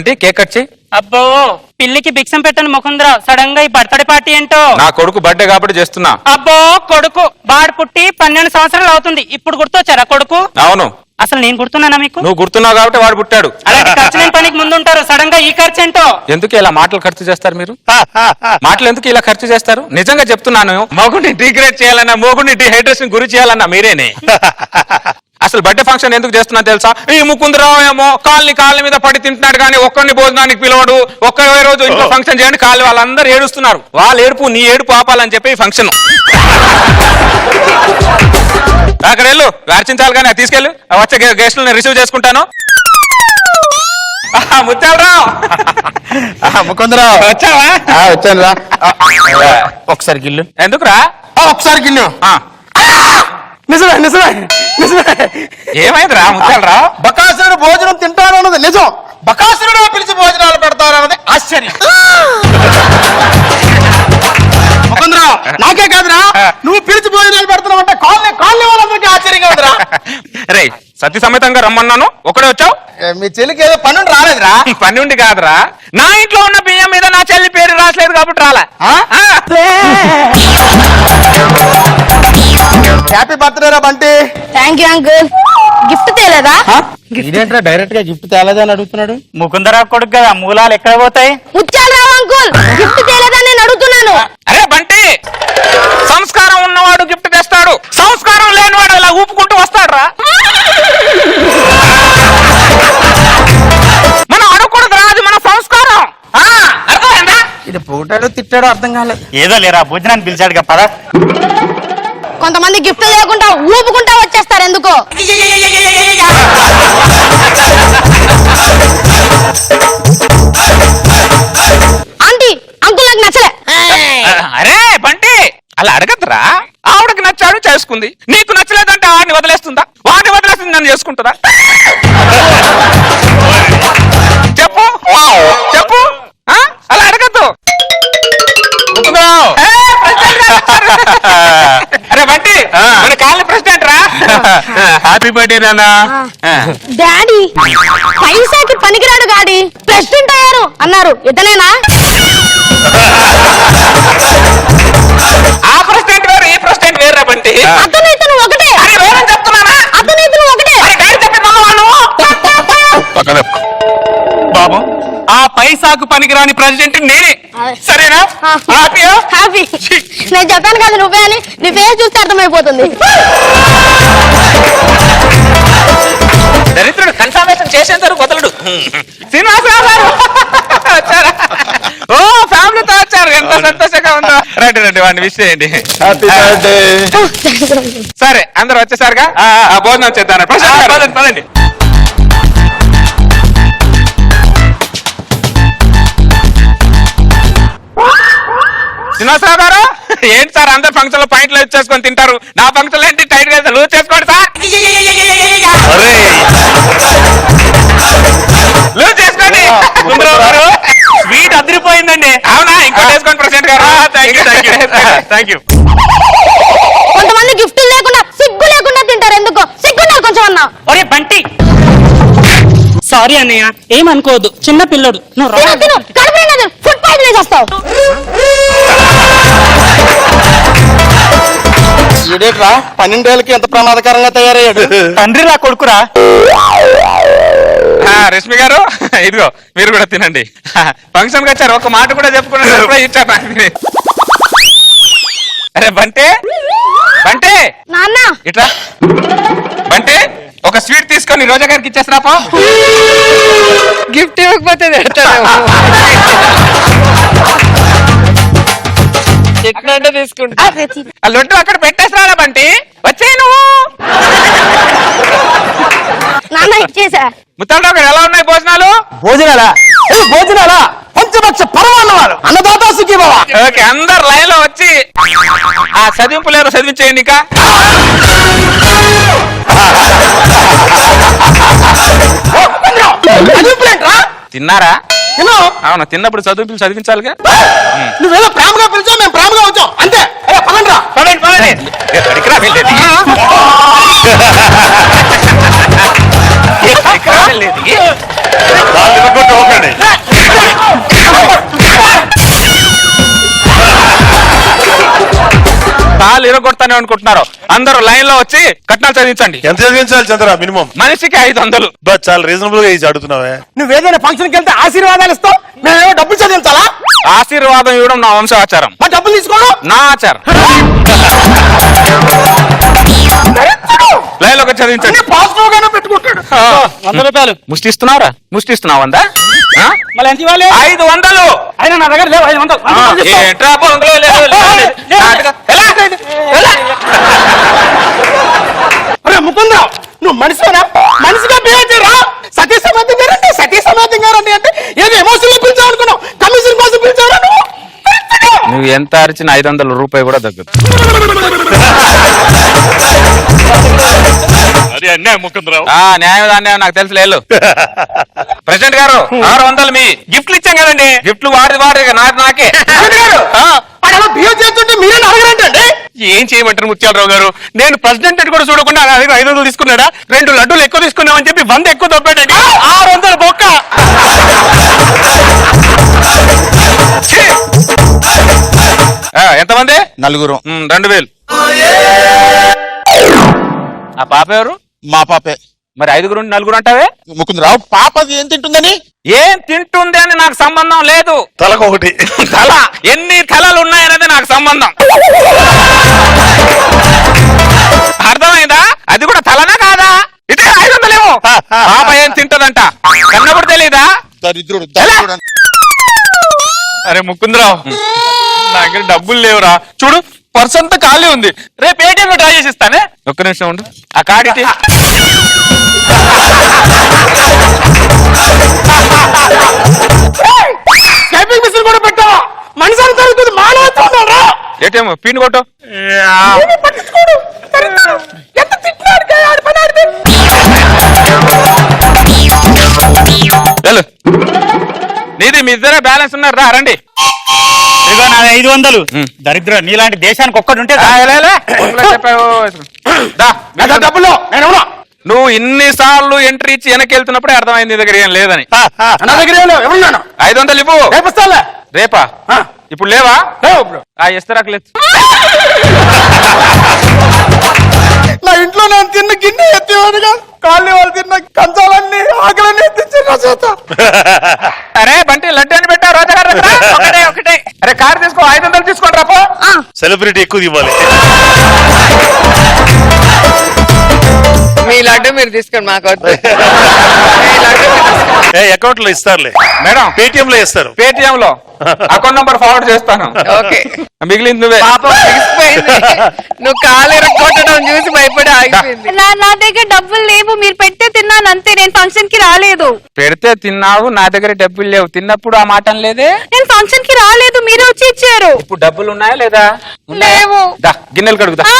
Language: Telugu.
బంటి కేక్ కట్ చేయి. అబ్బో పిల్లికి భిక్షం పెట్టని ముకుందరావు సడన్ గా ఈ బర్త్డే పార్టీ ఏంటో. నా కొడుకు బర్త్డే కాబట్టి చేస్తున్నా. అబ్బో కొడుకు బాడు పుట్టి 12 సంవత్సరాలు అవుతుంది, ఇప్పుడు గుర్తొచ్చారా కొడుకు? అవును. అసలు నేను గుర్తున్నానా మీకు? నువ్వు గుర్తున్నావు కాబట్టి వాడు పుట్టాడు. అలాంటి ఖర్చు లేని పనికి ముందు ఉంటారు, సడన్ గా ఈ ఖర్చు ఏంటో. ఎందుకు ఇలా మాటలు ఖర్చు చేస్తారు మీరు? మాటలు ఎందుకు ఇలా ఖర్చు చేస్తారు? నిజంగా చెప్తున్నాను, మొగుడిని డిగ్రేడ్ చేయాలన్నా, మొగుడిని డిహైడ్రేషన్ గురి చేయాలన్నా మీరేనే. అసలు బర్త్డే ఫంక్షన్ ఎందుకు చేస్తున్నా తెలుసా? ఈ ముకుందరావు ఏమో కాళ్ళ మీద పడి తింటున్నాడు కానీ ఒక్కరిని భోజనానికి పిలవడు. ఒక్క రోజు ఇంట్లో ఫంక్షన్ చేయండి, కాళ్ళు వాళ్ళందరూ ఏడుస్తున్నారు. వాళ్ళ ఏడుపు నీ ఏడుపు ఆపాలని చెప్పి ఈ ఫంక్షన్. అక్కడ వెళ్ళు, అర్చించాలి కానీ తీసుకెళ్ళు. వచ్చే గెస్టులను రిసీవ్ చేసుకుంటాను. ముత్యాలరావు, ముకుందరావు వచ్చావా? వచ్చాను రా. ఒకసారి గిల్లు. ఎందుకురా? ఒకసారి గిల్లు. నిజమే నిజమే నిజమే. ఏమైందిరా ముత్యాలరావు? బకాసురుడు భోజనం తింటారన్నది నిజం, బకాసురుడు పిలిచి భోజనాలు పెడతారన్నది ఆశ్చర్యం. ముకుందరావు నాకే కాదురా, నువ్వు పిలిచి భోజనాలు పెడుతున్నావు అంటే కాలనీ వాళ్ళందరికీ ఆశ్చర్యంగా ఉందిరా. రే సత్య సమేతంగా రమ్మన్నాను, ఒకడే వచ్చావు. మీ చెల్లికి ఏదో పని రాలేదురా. పని ఉండి కాదురా, నా ఇంట్లో ఉన్న బియ్యం మీద నా చెల్లి పేరు రాసలేదు కాబట్టి రాలా. హ్యాపీ బర్త్డే రా Bunty. Thank you uncle. Gift తేలేదా? ఇదేంట్రా డైరెక్ట్ గా గిఫ్ట్ తేలేదని అడుగుతున్నాడు? ముకుందరావు కొడుకు కదా, మూలాలు ఎక్కడ పోతాయి? ముత్యాలరావు అంకుల్ గిఫ్ట్ తేలేదా నేను అడుగుతున్నాను. అరే బంటి, సంస్కారం ఉన్నవాడు గిఫ్ట్ తెస్తాడు, సంస్కారం లేనివాడు అలా ఊపుకుంటూ వస్తాడు రా. మనం అడగకూడదు రా, అది మన సంస్కారం. అర్థమైందా? ఇది పోటాడో తిట్టాడో అర్థం కాలేదు. ఏదో లేరా, భోజనాన్ని పిలిచాడు పద. కొంతమంది గిఫ్ట్ లేకుండా ఊపుకుంటా వచ్చేస్తారు ఎందుకో. ఆంటీ అంకుల్ నాకు నచ్చలే. అరే బంటి, అలా అడగద్దురా. ఆవిడకి నచ్చాడు చేసుకుంది, నీకు నచ్చలేదంటే వాడిని వదిలేస్తుందా? వాడిని వదిలేస్తుంది నన్ను చేసుకుంటుందా? చెప్పు చెప్పు, అలా అడగద్దు. అరే బంటి, మన కాలనీ ప్రెసిడెంట్ రా. హ్యాపీ బర్త్డే నాన్న. డాడీ పైసాకి పనికిరాడు గాడి ప్రెసిడెంట్ అయ్యారు అన్నారు, ఇతనేనా? ఆ ప్రెసిడెంట్ వేరు, ఈ ప్రెసిడెంట్ వేరు రా బంటి. అతను ఇతను ఒకటే. అరే వేరని చెప్తున్నానా? అతను ఇతను ఒకటే. అరే గాడి చెప్పినాను బాబు, ఆ పైసాకు పనికిరాని ప్రెసిడెంట్ నేనే, సరేనా? హ్యాపీయా? హ్యాపీ. నేను చెప్పాను కదా నువ్వే అని, నీ ఫేస్ చూస్తే అర్థమైపోతుంది. దరిద్రుడు కన్ఫర్మేషన్ చేసేంత వదలడు. శ్రీనివాసరావు గారు వచ్చారా? ఓ ఫ్యామిలీతో వచ్చారు, ఎంత సంతోషంగా ఉందో. రండి రండి, వాడిని విష్ చేయండి. Happy birthday. సరే అందరు వచ్చేసారుగా, భోజనం చేద్దాం. పదండి పదండి. శ్రీనివాసరావు గారు, ఏంటి సార్ అందరు ఫంక్షన్ లో పాయింట్లు చేసుకొని తింటారు, నా ఫంక్షన్ ఏంటి టైట్ గా లూజ్ చేసుకోండి సార్. లూజ్ చేసుకోండి. స్వీట్ అదిరిపోయిందండి. అవునా? ఇంకో చేసుకోండి ప్రెసిడెంట్ గారు. Thank you. కొంతమంది గిఫ్ట్ లేకుండా సిగ్గు లేకుండా తింటారు ఎందుకో. సిగ్గున్నారు కొంచెం అన్నా. ఒరే బంటి, సారీ అన్నయ్య, ఏమనుకోవద్దు, చిన్న పిల్లడు. నువ్వు తిను కడుపు నిండా ఫుడ్ పాయిజన్ చేస్తావు. ఇదేట్రా 12 ఏళ్ళకి ఎంత ప్రమాదకరంగా తయారయ్యాడు. తండ్రి లా కొడుకురా. రష్మి గారు, ఇదిగో మీరు కూడా తినండి. ఫంక్షన్ కి వచ్చారు, ఒక మాట కూడా చెప్పుకున్నారు ఇచ్చారు. అరే బంటే, బంటే నాన్న ఇట్లా. బంటే ఒక స్వీట్ తీసుకొని రోజా గారికి ఇచ్చేసిరాపో. గిఫ్ట్ ఇవ్వకపోతే ఎట్లా తీసుకుంటా. ఆ లొడ్డు అక్కడ పెట్టేసిరా బంటి, వచ్చే నువ్వు. నాన్న ఇచ్చేసా. ముత్తాలరావు గారు, ఎలా ఉన్నాయి భోజనాలు? భోజనాలా? భోజనాలా? పంచపక్ష పరమాన్నవాడు అన్నదాత సుఖీభవ. ఓకే, అందరు లైన్ లో వచ్చి ఆ చదివింపులు ఎవరో చదివించేయండి. ఇంకా తిన్నారా? అవును, తిన్నప్పుడు చదువులు చదివించాలిగా. నువ్వేదో ప్రేమగా పిలిచావు, మేము ప్రేమగా వచ్చాం అంతే. పదండి పదండి పదండి. కాళ్ళు ఇరగొట్టి ఒకటి. కాలు ఇరగొడతానే అనుకుంటున్నారు. అందరూ లైన్ లో వచ్చి కట్నాలు చదివించండి. ఎంత చదివించాలి చంద్ర మినిమం? మనిషికి 500. బట్ చాలా రీజనబుల్ గా ఇది అడుగుతున్నావే. నువ్వేదైనా ఫంక్షన్కి వెళ్తే ఆశీర్వాదాలు ఇస్తావు, మేమేమో డబ్బులు చదివించాలా? ఆశీర్వాదం ఇవ్వడం నా వంశాచారం, మా డబ్బులు తీసుకోను. నా ఆచారం. లైన్ లోకి చదివించండి. పాజిటివ్ గానే పెట్టుకుంటాడు. 100 రూపాయలు. ముష్టి ఇస్తున్నావురా? ముష్టి ఇస్తున్నావు అందా? మళ్ళీ ఎంత ఇవ్వాలి? 500. అయినా నా దగ్గర లేవు 500. ఏంట్రా బొంగులో లేదు, లేదు. నాటకం. ఎలా? ఎలా? అరే ముకుందరావు, నువ్వు మనిషినా? మనిషిగా బిహేవ్ చేయరా? సతీ సమాధి గారండి, సతీ సమాధి గారండి అంటే ఏదో ఎమోషనల్ పిలిచావు అనుకున్నావు, కమిషన్ కోసం పిలిచావురా నువ్వు? నువ్వు ఎంత అరిచిన 500 రూపాయలు కూడా తగ్గదు. అది అన్యాయం ముకుందరావు. న్యాయం అన్యాయం నాకు తెలుసు లేదు. ప్రెసిడెంట్ గారు 600 మీ గిఫ్ట్లు ఇచ్చాం కదండి. గిఫ్ట్లు వాడి నాకే. అలా బిహేవ్ చేస్తుంటే మీరే అడగరంటండి. ఏం చేయమంటారు ముత్యాలరావు గారు? నేను ప్రెసిడెంట్ అని కూడా చూడకుండా నా దగ్గర 500 తీసుకున్నాడా? 2 లడ్డూలు ఎక్కువ తీసుకున్నామని చెప్పి 100 ఎక్కువ తప్పాడండి. 600 బొక్క. ఎంతమంది? 4. 2000. ఆ పాప ఎవరు? మా పాపే. మరి 5 4 అంటావే? ముకుందరావు, పాప అది ఏం తింటుందని? ఏం తింటుంది అని నాకు సంబంధం లేదు. తలకు ఒకటి. తల ఎన్ని తలలు ఉన్నాయనేది నాకు సంబంధం. అర్థమైందా? అది కూడా తలనా కాదా? ఇదే 500 ఏమో. పాప ఏం తింటదంట కన్నప్పుడు తెలీదా? దరిద్రుడు. అరే ముకుందరావు, నా దగ్గర డబ్బులు లేవురా. చూడు పర్స్ అంతా ఖాళీ ఉంది. రేపు ఏటీఎం లో డ్రా చేసి ఇస్తానే. ఒక్క నిమిషం ఉండు. ఆ కార్డు ఇటీ. స్కైపింగ్ మిషన్ కూడా పెట్టావా? మనిషి అని జరుగుతుంది, మానవత్వం. ఏటీఎం పిన్ కొట్టు. పట్టించుకోడు. ఎంత తిట్టినాడు ఆడి పని ఆడితే. వెళ్ళు. నీది మీ ఇద్దరే బ్యాలెన్స్ ఉన్నారు. రా రండి. ఇదిగో నా 500. దరిద్ర నీలాంటి దేశానికి ఒక్కటి ఉంటే చెప్పావు. డబ్బులు నేను ఎవరు? నువ్వు ఇన్నిసార్లు ఎంట్రీ ఇచ్చి వెనక్కి వెళ్తున్నప్పుడే అర్థమైంది నీ దగ్గర ఏం లేదని. నా దగ్గర ఎవరున్నాను? 500 ఇవ్వు. రేపిస్తాలే. రేపా? ఇప్పుడు లేవా? ఇస్తరాకలేదు. నా ఇంట్లో నేను తిన్న గిన్నె ఎత్తేవాడుగా, కాళ్ళు వాళ్ళు తిన్న కంచాలన్నీ ఆకలన్నీ ఎత్తిచ్చి నా చేత. అరే బంటి లడ్డు అని పెట్టావు రోజా గారి దగ్గర. ఒకటే. అరే కారు తీసుకో, 500 తీసుకోండి రాపో. సెలబ్రిటీ ఎక్కువ ఇవ్వాలి. మీ లడ్డు మీరు తీసుకోండి, మాకు వద్దు. అకౌంట్ లో ఇస్తారులే మేడం. పేటిఎం లో ఇస్తారు. పేటిఎం లో అకౌంట్ నంబర్ ఫార్వర్డ్ చేస్తాను. ఓకే. మిగిలింది నువ్వే. పాపం తెలిసిపోయింది. నువ్వు కాలు ఇరగొట్టడం చూసి భయపడి ఆగిపోయింది. నా దగ్గర డబ్బులు లేవు, మీరు పెడితే తిన్నాను అంతే. నేను ఫంక్షన్ కి రాలేదు. పెడితే తిన్నావు, నా దగ్గర డబ్బులు లేవు. తిన్నప్పుడు ఆ మాట లేదే. నేను ఫంక్షన్ కి రాలేదు, మీరే వచ్చి ఇచ్చారు. ఇప్పుడు డబ్బులు ఉన్నాయా లేదా? లేవు. గిన్నెలు కడుగుదా. ఆ!